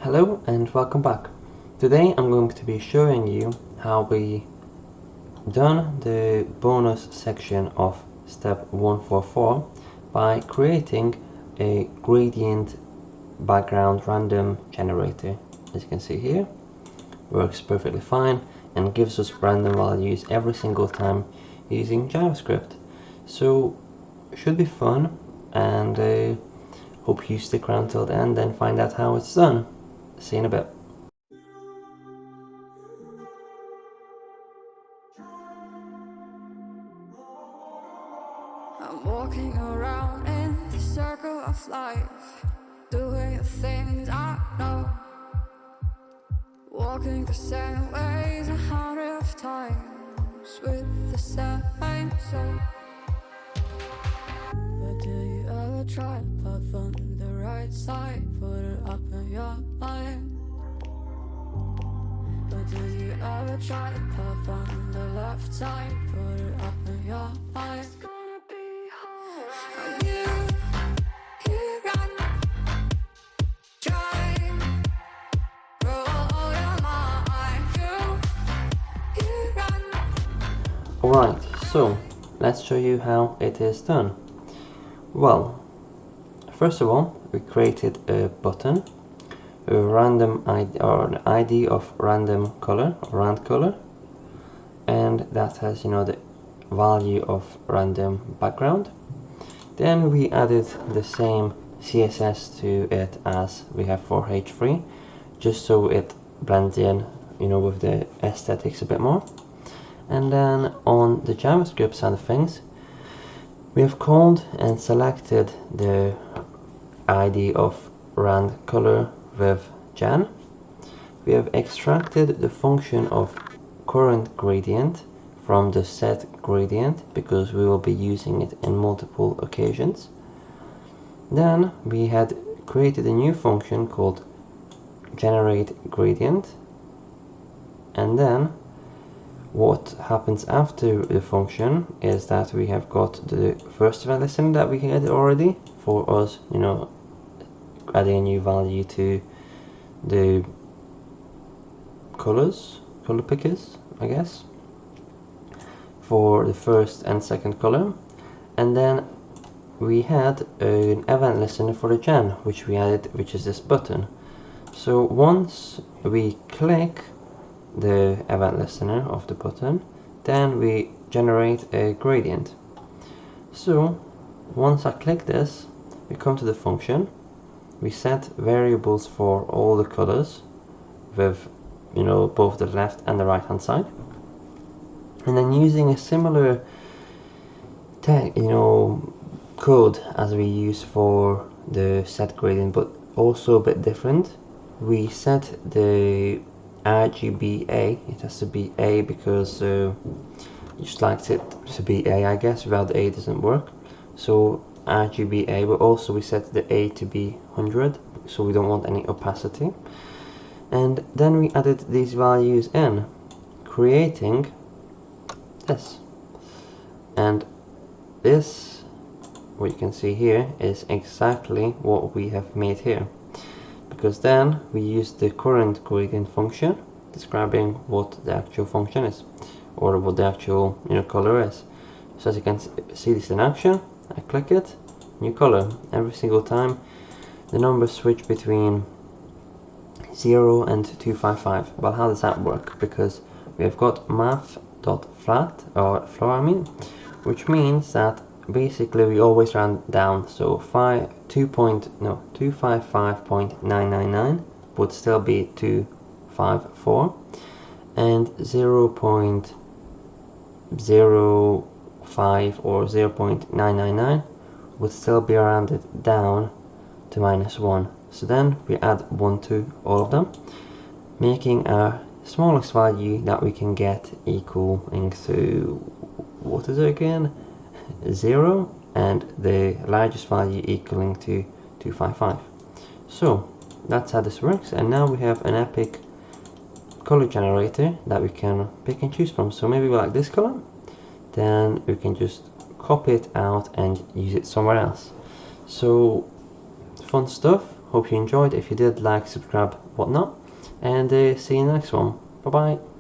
Hello and welcome back. Today I'm going to be showing you how we done the bonus section of step 144 by creating a gradient background random generator. As you can see here, works perfectly fine and gives us random values every single time using JavaScript. So should be fun, and hope you stick around till the end and find out how it's done. See you in a bit. I'm walking around in the circle of life, doing the things I know, walking the same ways 100 times with the same soul. But do you ever try to path on the right side, put it up in your mind? But do you ever try to path on the left side, put it up in your mind? It's gonna be hard. You run, try, roll your mind. You run. Alright, so let's show you how it is done. Well, first of all, we created a button, a random ID or an ID of random color, or rand color, and that has, the value of random background. Then we added the same CSS to it as we have for H3, just so it blends in, with the aesthetics a bit more. And then on the JavaScript side of things, we have called and selected the ID of rand color with Jan. We have extracted the function of current gradient from the set gradient because we will be using it in multiple occasions. Then we had created a new function called generate gradient, and then what happens after the function is that we have got the first event listener that we had already for us, adding a new value to the color pickers, I guess, for the first and second color. And then we had an event listener for the gen, which we added, which is this button. So once we click the event listener of the button, then we generate a gradient. So once I click this, we come to the function, we set variables for all the colors with both the left and the right hand side, and then using a similar code as we use for the set gradient, but also a bit different, we set the RGBA. It has to be A because you just liked it to be A, I guess. Without A it doesn't work. So RGBA, but also we set the A to be 100, so we don't want any opacity. And then we added these values in, creating this. And this, what you can see here, is exactly what we have made here. Because then we use the current gradient function describing what the actual function is, or what the actual color is. So as you can see this in action, I click it, new color. Every single time the numbers switch between 0 and 255. Well, how does that work? Because we have got math.flat, or floor which means that basically we always round down, so 255.999 would still be 254, and 0.05 or 0.999 would still be rounded down to -1. So then we add 1 to all of them, making our smallest value that we can get equaling to, what is it again? 0, and the largest value equaling to 255. So that's how this works, and now we have an epic color generator that we can pick and choose from. So maybe we like this color, then we can just copy it out and use it somewhere else. So fun stuff. Hope you enjoyed. If you did, like, subscribe, whatnot, and see you in the next one. Bye bye.